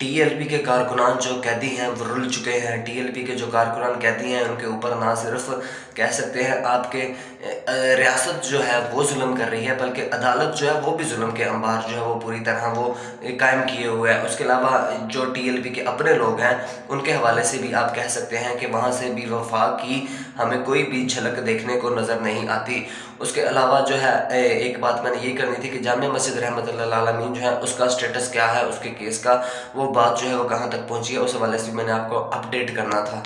TLP के कारकुनान जो कैदी हैं वो रुल चुके हैं। टीएलपी के जो कारकुनान कैदी हैं उनके ऊपर ना सिर्फ कह सकते हैं आपके रियासत जो है वो जुल्म कर रही है, बल्कि अदालत जो है वो भी जुल्म के अंबार जो है वो पूरी तरह वो कायम किए हुए हैं। उसके अलावा जो टीएलपी के अपने लोग हैं उनके हवाले से भी आप कह सकते हैं कि वहाँ से भी वफाक की हमें कोई भी झलक देखने को नज़र नहीं आती। उसके अलावा जो है एक बात मैंने ये करनी थी कि जामिया मस्जिद रहमतुल्लाह आलमीन जो है उसका स्टेटस क्या है, उसके केस का वो बात जो है वो कहाँ तक पहुँची है, उस हवाले से मैंने आपको अपडेट करना था।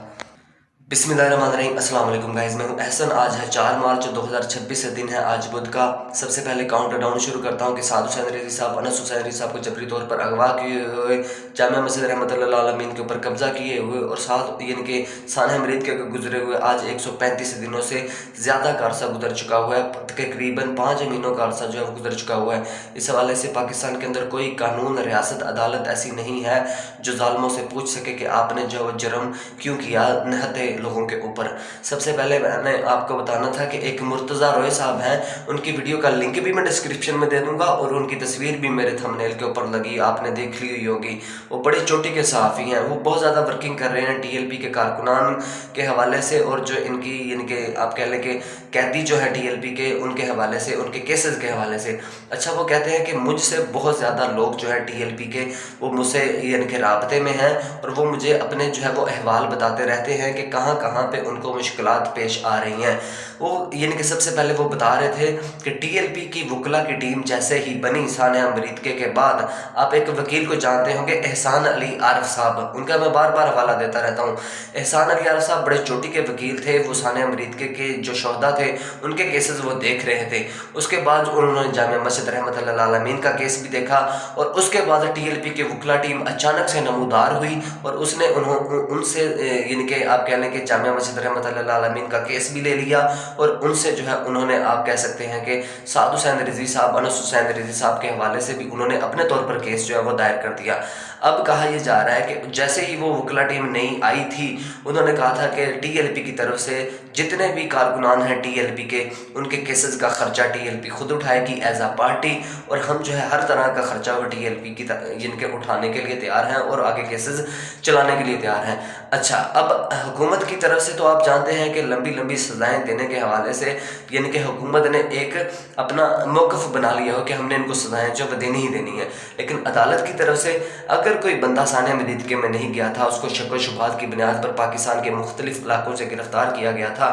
बिस्मिल्लाहिर्रहमानिर्रहीम, अस्सलाम वालेकुम गाइस, मैं हूं एहसन। आज है 4 मार्च 2026 से दिन है आज बुध का। सबसे पहले काउंट डाउन शुरू करता हूं कि साद हुसैन रिजवी साहब, अनस हुसैन रिजवी साहब को जबरी तौर पर अगवा किए हुए, जामिया मस्जिद रहमतुल्लाह आलमीन के ऊपर कब्जा किए हुए और साथ यानी कि सानह मरीद के गुजरे हुए आज 135 दिनों से ज़्यादा का अरसा गुजर चुका हुआ है। तकरीबन 5 महीनों का अरसा जो है वो गुजर चुका हुआ है। इस हवाले से पाकिस्तान के अंदर कोई कानून, रियासत, अदालत ऐसी नहीं है जो ज़ालिमों से पूछ सके कि आपने जो जुर्म क्यों किया निहत्ते लोगों के ऊपर। सबसे पहले मैंने आपको बताना था कि एक मुर्तज़ा रोए साहब हैं, उनकी वीडियो का लिंक भी मैं डिस्क्रिप्शन में दे दूंगा और उनकी तस्वीर भी मेरे थंबनेल के ऊपर लगी, आपने देख ली हुई होगी। वो बड़ी चोटी के सहाफ़ी हैं, वो बहुत ज़्यादा वर्किंग कर रहे हैं टीएलपी के कारकुनान के हवाले से और जो इनकी यानी कि आप कह लें कि कैदी जो है टीएलपी के, उनके हवाले से, उनके केसेस के हवाले से। अच्छा, वो कहते हैं कि मुझसे बहुत ज़्यादा लोग जो है टीएलपी के वो मुझसे यानी कि राब्ते में हैं और वो मुझे अपने जो है वो अहवाल बताते रहते हैं कि कहाँ कहाँ पे उनको मुश्किलात पेश आ रही हैं। वो यानी कि सबसे पहले वो बता रहे थे कि टीएलपी की वकला की टीम जैसे ही बनी सानिया मरीदके के बाद, आप एक वकील को जानते होंगे, एहसान अली आरफ साहब, उनका मैं बार बार हवाला देता रहता हूँ। एहसान अली आरफ साहब बड़े चोटी के वकील थे, वो सानिया मरीदके के जो शोहदा थे उनके केसेस वो देख रहे थे। उसके बाद उन्होंने जामिया मस्जिद रहमतुल्लाह आलमीन का केस भी देखा और उसके बाद टीएलपी की वकला टीम अचानक से नमूदार हुई और उसने उनसे यानी कि आप कह लें कि जामिया मस्जिद रहमतुल्लाह आलमीन का केस भी ले लिया और उनसे जो है उन्होंने आप कह सकते हैं कि साद हुसैन रिजवी साहब, अनस हुसैन रिजवी साहब के हवाले से भी उन्होंने अपने तौर पर केस जो है वो दायर कर दिया। अब कहा यह जा रहा है कि जैसे ही वो वकला टीम नई आई थी, उन्होंने कहा था कि टीएलपी की तरफ से जितने भी कारकुनान हैं टीएलपी के, उनके केसेस का खर्चा टीएलपी खुद उठाएगी एज आ पार्टी और हम जो है हर तरह का खर्चा वो टीएलपी की जिनके उठाने के लिए तैयार हैं और आगे केसेस चलाने के लिए तैयार हैं। अच्छा, अब हुकूमत की तरफ से तो आप जानते हैं कि लंबी लंबी सज़ाएँ देने के हवाले से यानी कि हुकूमत ने एक अपना मौक़िफ़ बना लिया हो कि हमने इनको सज़ाएँ जो वो देनी ही देनी है। लेकिन अदालत की तरफ से अगर कोई बंदा सानिया मरीदके में नहीं गया था, उसको शक व शुबहात की बुनियाद पर पाकिस्तान के मुख्तलिफ इलाकों से गिरफ़्तार किया गया था,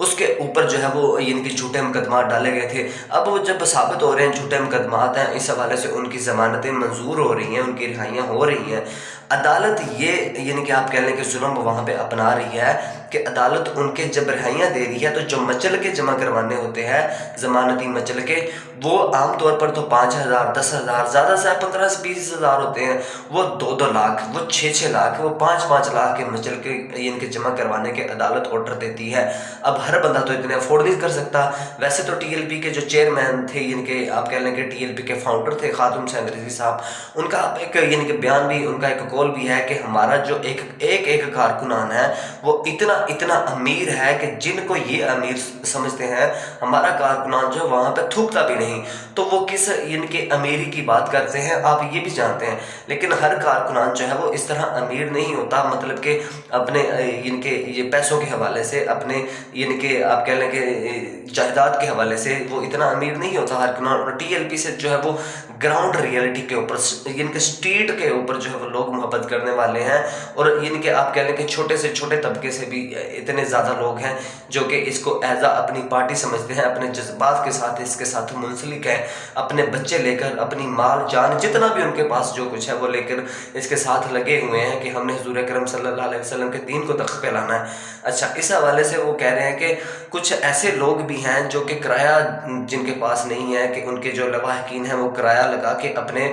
उसके ऊपर जो है वो इनके झूठे मुकदमात डाले गए थे। अब वो जब साबित हो रहे हैं झूठे मुकदमात हैं, इस हवाले से उनकी ज़मानतें मंजूर हो रही हैं, उनकी रिहाइयाँ हो रही हैं। अदालत ये यानी कि आप कह लें कि जुल्म वहाँ पे अपना रही है कि अदालत उनके जब रिहाइयाँ दे रही है तो जो मचल के जमा करवाने होते हैं, ज़मानती मचल के, वो आम तौर पर तो 5,000, 10,000, ज़्यादा से 15 से 20 हज़ार होते हैं। वो 2-2 लाख, वो 6-6 लाख, वो 5-5 लाख के मचल के इनके जमा करवाने के अदालत ऑर्डर देती है। अब हर बंदा तो इतने अफोर्ड नहीं कर सकता। वैसे तो टीएलपी के जो चेयरमैन थे, इनके आप कह लें कि टीएलपी के फाउंडर थे खातून हुसैन रिजवी साहब, उनका एक यानी कि बयान भी, उनका एक कॉल भी है कि हमारा जो एक कारकुनान है वो इतना अमीर है कि जिनको ये अमीर समझते हैं, हमारा कारकुनान जो है वहाँ पे थूकता भी नहीं, तो वो किस इनके अमीरी की बात करते हैं आप ये भी जानते हैं। लेकिन हर कारकुनान जो है वो इस तरह अमीर नहीं होता, मतलब कि अपने इनके ये पैसों के हवाले से, अपने इनके आप कह लें कि जायदाद के हवाले से वो इतना अमीर नहीं होता हर कारकुनान। टीएलपी से जो है वो ग्राउंड रियलिटी के ऊपर, इनके स्ट्रीट के ऊपर जो है वो लोग मोहब्बत करने वाले हैं और इनके आप कह लें कि छोटे से छोटे तबके से भी इतने ज़्यादा लोग हैं जो कि इसको एज आ अपनी पार्टी समझते हैं, अपने जज्बात के साथ इसके साथ मुंसलिक हैं, अपने बच्चे लेकर, अपनी माल जान जितना भी उनके पास जो कुछ है वो लेकर इसके साथ लगे हुए हैं कि हमने हुजूर अकरम सल्लल्लाहु अलैहि वसल्लम के दीन को तख्त पे लाना है। अच्छा, इस हवाले से वो कह रहे हैं कि कुछ ऐसे लोग भी हैं जो कि किराया जिनके पास नहीं है, कि उनके जो लवाहकीन हैं वो किराया लगा के अपने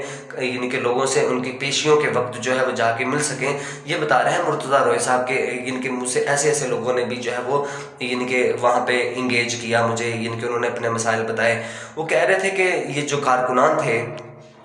यानी कि लोगों से उनकी पेशियों के वक्त जो है वो जाके मिल सकें। ये बता रहे हैं मुर्तज़ा रोए साहब के इनके मुँह से ऐसे ऐसे लोगों ने भी जो है वो यानी कि वहाँ पे इंगेज किया मुझे, इनके उन्होंने अपने मसाइल बताए। वो कह रहे थे कि ये जो कारकुनान थे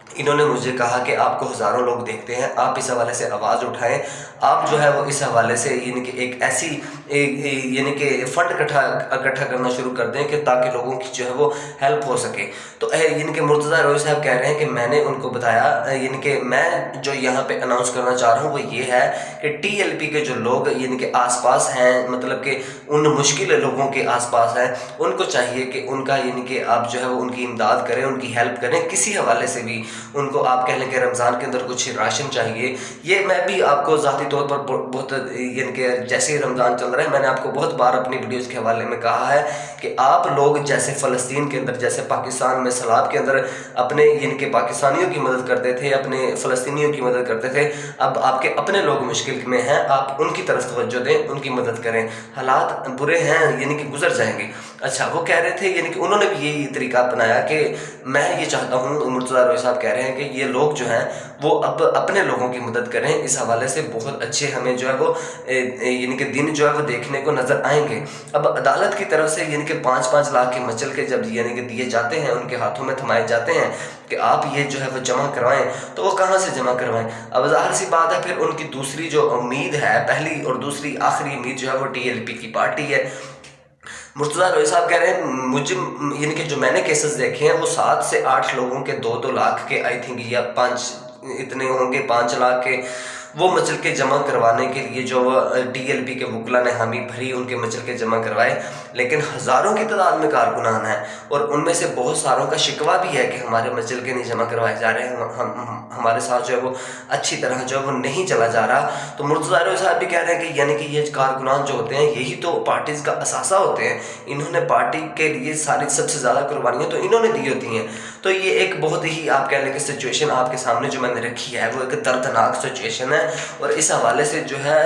इन्होंने मुझे कहा कि आपको हज़ारों लोग देखते हैं, आप इस हवाले से आवाज़ उठाएँ, आप जो है वो इस हवाले से यानी कि एक ऐसी यानी कि फ़ंड इकट्ठा करना शुरू कर दें कि ताकि लोगों की जो है वो हेल्प हो सके। तो यानी कि मुर्तज़ा रोज़ी साहब कह रहे हैं कि मैंने उनको बताया, यानी कि मैं जो यहाँ पे अनाउंस करना चाह रहा हूँ वो ये है कि टीएलपी के जो लोग यानी कि आस-पास हैं, मतलब कि उन मुश्किल लोगों के आस-पास हैं, उनको चाहिए कि उनका यानी कि आप जो है वो उनकी इमदाद करें, उनकी हेल्प करें, किसी हवाले से भी। उनको आप कह लें कि रमज़ान के अंदर कुछ राशन चाहिए। ये मैं भी आपको ज़ाती तौर पर बहुत यानी कि जैसे ही रमज़ान चल रहा है, मैंने आपको बहुत बार अपनी वीडियोज़ के हवाले में कहा है कि आप लोग जैसे फ़लस्तीन के अंदर, जैसे पाकिस्तान में सैलाब के अंदर अपने यानी कि पाकिस्तानियों की मदद करते थे, अपने फ़लस्तीनियों की मदद करते थे, अब आपके अपने लोग मुश्किल में हैं, आप उनकी तरफ तवज्जो दें, उनकी मदद करें। हालात बुरे हैं, यानी कि गुजर जाएंगे। अच्छा, वो कह रहे थे, यानी कि उन्होंने भी यही तरीका अपनाया कि मैं ये चाहता हूँ, मुर्तज़ा रोज़ी साहब कह रहे हैं कि ये लोग जो हैं वो अब अपने लोगों की मदद करें। इस हवाले से बहुत अच्छे हमें जो है वो यानी कि दिन जो है वो देखने को नज़र आएंगे। अब अदालत की तरफ से यानी कि 5-5 लाख के मचल के जब यानी कि दिए जाते हैं, उनके हाथों में थमाए जाते हैं कि आप ये जो है वो जमा करवाएं, तो वो कहाँ से जमा करवाएं? अब ज़ाहिर सी बात है, फिर उनकी दूसरी जो उम्मीद है, पहली और दूसरी आखिरी उम्मीद जो है वो टीएलपी की पार्टी है। मुर्तज़ा रोज़ी साहब कह रहे हैं, मुझे यानी कि जो मैंने केसेस देखे हैं वो 7 से 8 लोगों के 2-2 लाख के आई थिंक, या 5 इतने होंगे, 5 लाख के वो मचल के जमा करवाने के लिए जो टीएलपी के वकला ने हामी भरी, उनके मचल के जमा करवाए। लेकिन हज़ारों की तादाद में कारकुनान हैं और उनमें से बहुत सारों का शिकवा भी है कि हमारे मचल के नहीं जमा करवाए जा रहे हैं, हमारे साथ जो है वो अच्छी तरह जो है वो नहीं चला जा रहा। तो मुर्तज़ा रोज़ी साहब भी कह रहे हैं कि यानी कि ये कारकुनान जो होते हैं यही तो पार्टीज़ का असासा होते हैं, इन्होंने पार्टी के लिए सारी सबसे ज़्यादा कुर्बानियाँ तो इन्होंने दी होती हैं। तो ये एक बहुत ही आप कह लें कि सिचुएशन आपके सामने जो मैंने रखी है वो एक दर्दनाक सिचुएशन है, और इस हवाले से जो है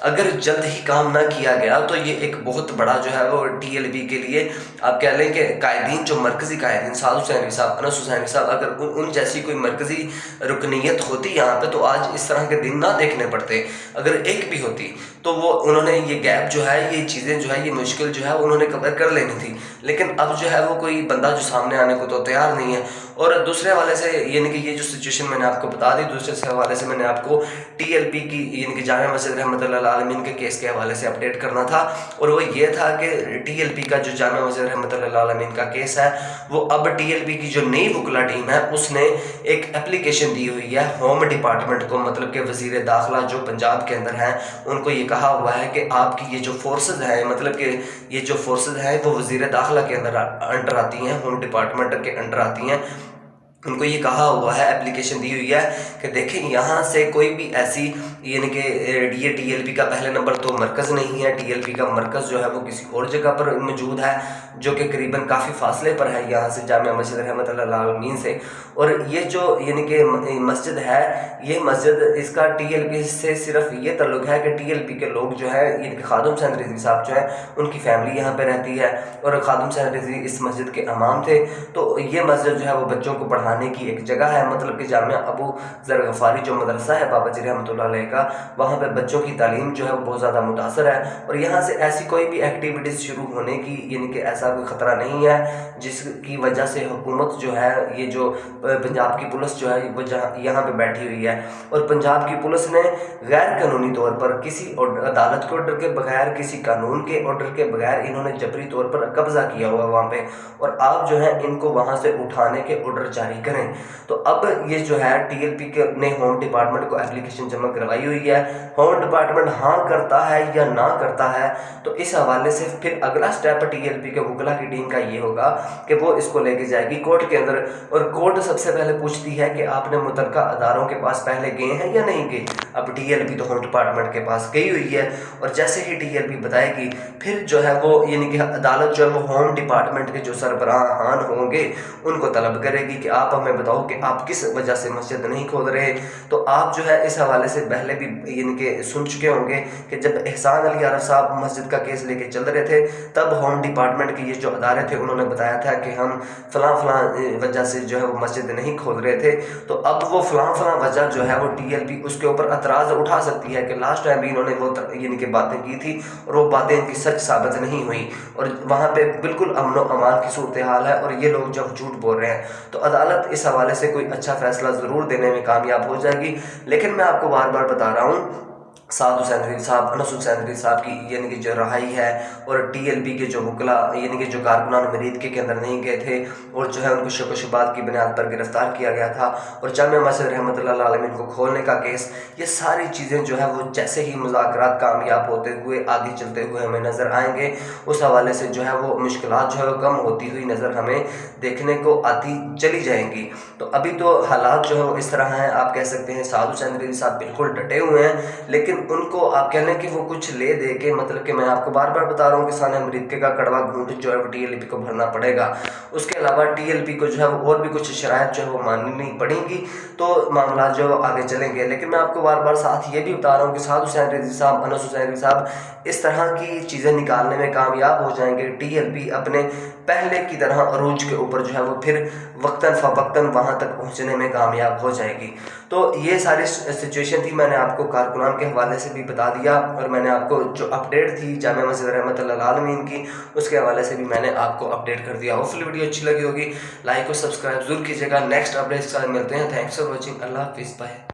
अगर जल्द ही काम ना किया गया तो ये एक बहुत बड़ा जो है वो टीएलपी के लिए आप कह लें कि कायदीन, जो मरकज़ी कायदीन साद हुसैनी साहब, अनस हुसैनी साहब, अगर उन जैसी कोई मरकज़ी रुकनीत होती यहाँ पे तो आज इस तरह के दिन ना देखने पड़ते। अगर एक भी होती तो वो उन्होंने ये गैप जो है, ये चीज़ें जो है, ये मुश्किल जो है उन्होंने कवर कर लेनी थी। लेकिन अब जो है वो कोई बंदा जो सामने आने को तो तैयार नहीं है। और दूसरे हवाले से यानी कि ये जो सिचुएशन मैंने आपको बता दी, दूसरे से हवाले से मैंने आपको टीएलपी की यानी कि जामिया मस्जिद रहमतुल्लाह आलमीन के केस के हवाले से अपडेट करना था। और वो ये था कि टीएलपी का जो जामिया मस्जिद रहमतुल्लाह आलमीन का केस है, वो अब टीएलपी की जो नई वकला टीम है उसने एक एप्लीकेशन दी हुई है होम डिपार्टमेंट को, मतलब कि वज़ीर दाखिला जो पंजाब के अंदर हैं, उनको ये कहा हुआ है कि आपकी ये जो फोर्सेज हैं, मतलब कि ये जो फोर्सेज हैं वो वज़ीर दाखिला के अंडर आती हैं, होम डिपार्टमेंट के अंडर आती हैं। उनको ये कहा हुआ है, एप्लीकेशन दी हुई है कि देखें यहाँ से कोई भी ऐसी यानी कि ये टीएलपी का पहले नंबर तो मरकज़ नहीं है, टीएलपी का मरकज़ जो है वो किसी और जगह पर मौजूद है जो कि करीबन काफ़ी फासले पर है यहाँ से, जामिया मस्जिद रहमतुल्लाह आलमीन से। और ये जो यानी कि मस्जिद है, ये मस्जिद इसका टीएलपी से सिर्फ ये ताल्लुक़ है कि टीएलपी के लोग जो है, इनके खादिम हुसैन रिजवी साहब जो है उनकी फैमिली यहाँ पर रहती है और खादिम हुसैन रिजवी इस मस्जिद के इमाम थे। तो ये मस्जिद जो है वो बच्चों को पढ़ाने की एक जगह है, मतलब कि जामिया अबू ज़र गफ़ारी जो मदरसा है बाबा जी रहमतुल्लाह अलैह का, वहाँ पर बच्चों की तालीम जो है वो बहुत ज़्यादा मुतासर है। और यहाँ से ऐसी कोई भी एक्टिविटीज़ शुरू होने की यानी कि ऐसा कोई ख़तरा नहीं है जिसकी वजह से हुकूमत जो है, ये जो पंजाब की पुलिस जो है वो यहाँ पे बैठी हुई है। और पंजाब की पुलिस ने गैर कानूनी तौर पर किसी अदालत के ऑर्डर के बगैर, किसी कानून के ऑर्डर के बगैर इन्होंने जबरी तौर पर कब्ज़ा किया हुआ वहाँ पे, और आप जो है इनको वहाँ से उठाने के ऑर्डर जारी करें। तो अब ये जो है टीएलपी के ने होम डिपार्टमेंट को एप्लीकेशन जमा करवाई हुई है। होम डिपार्टमेंट हाँ करता है या ना करता है तो इस हवाले से फिर अगला स्टेप टीएलपी के वकला की टीम का ये होगा कि वो इसको लेके जाएगी कोर्ट के अंदर, और कोर्ट सबसे पहले पूछती है कि आपने मुतलका अदारों के पास पहले गए हैं या नहीं गए। अब टीएलपी तो होम डिपार्टमेंट के पास गई हुई है, और जैसे ही टीएलपी बताएगी फिर जो है वो यानी कि अदालत जो है वो होम डिपार्टमेंट के जो सरबराहान होंगे उनको तलब करेगी कि आप हमें बताओ कि आप किस वजह से मस्जिद नहीं खोल रहे। तो आप जो है इस हवाले से पहले भी यानी कि सुन चुके होंगे कि जब एहसान अली आरफ साहब मस्जिद का केस लेके चल रहे थे, तब होम डिपार्टमेंट के ये जो अदारे थे उन्होंने बताया था कि हम फ़लाँ वजह से जो है वो मस्जिद مسجد نہیں کھول رہے تھے، تو اب وہ فلاں وجہ جو ہے وہ TLP اس کے اوپر اعتراض اٹھا سکتی ہے کہ لاسٹ ٹائم بھی انہوں نے وہ یعنی کہ باتیں کی تھی اور وہ باتیں ان کی سچ ثابت نہیں ہوئی، اور وہاں پہ بالکل امن و امان کی صورتحال ہے اور یہ لوگ جب جھوٹ بول رہے ہیں، تو عدالت اس حوالے سے کوئی اچھا فیصلہ ضرور دینے میں کامیاب ہو جائے گی۔ لیکن میں آپ کو بار بار بتا رہا ہوں، سعد حسین رضوی صاحب، انس حسین رضوی صاحب کی یعنی کہ جو رہائی ہے، اور TLP کے جو وکلاء یعنی کہ جو کارکنان مرید کے اندر نہیں گئے تھے اور جو ہے ان کو شک و شبہات کی بنیاد پر گرفتار کیا گیا تھا، اور جامع مسجد رحمۃ اللہ علیہ کو کھولنے کا کیس، یہ ساری چیزیں جو ہے وہ جیسے ہی مذاکرات کامیاب ہوتے ہوئے آگے چلتے ہوئے ہمیں نظر آئیں گے، اس حوالے سے جو ہے وہ مشکلات جو ہے وہ کم ہوتی ہوئی نظر ہمیں دیکھنے کو آتی چلی جائیں گی۔ تو ابھی تو حالات جو ہے وہ اس طرح ہیں، آپ کہہ سکتے ہیں سعد حسین رضوی صاحب بالکل ڈٹے ہوئے ہیں، لیکن ان کو آپ کہہ لیں کہ وہ کچھ لے دے کے، مطلب کہ میں آپ کو بار بار بتا رہا ہوں کہ سانحہ مرید کا کڑوا گھونٹ جو ہے وہ TLP کو بھرنا پڑے گا۔ اس کے علاوہ TLP کو جو ہے وہ اور بھی کچھ شرائط جو ہے وہ ماننی پڑیں گی، تو معاملات جو ہے وہ آگے چلیں گے۔ لیکن میں آپ کو بار بار ساتھ یہ بھی بتا رہا ہوں کہ سعد حسین رضوی صاحب، انس حسین رضوی صاحب اس طرح کی چیزیں نکالنے میں کامیاب ہو جائیں گے، TLP اپنے پہلے کی طرح عروج کے اوپر جو ہے وہ پھر وقتاً فوقتاً وہاں تک پہنچنے میں کامیاب ہو جائے گی۔ تو یہ ساری سچویشن تھی، میں نے آپ کو کارکنان کے حوالے سے بھی بتا دیا، اور میں نے آپ کو جو اپڈیٹ تھی جامع مسجد رحمۃ اللہ علیہ کی، اس کے حوالے سے بھی میں نے آپ کو اپڈیٹ کر دیا۔ ہوپفلی ویڈیو اچھی لگی ہوگی، لائک اور سبسکرائب ضرور کیجیے گا۔ نیکسٹ اپڈیٹ کے ساتھ ملتے ہیں۔ تھینکس فار واچنگ، اللہ حافظ، بائے۔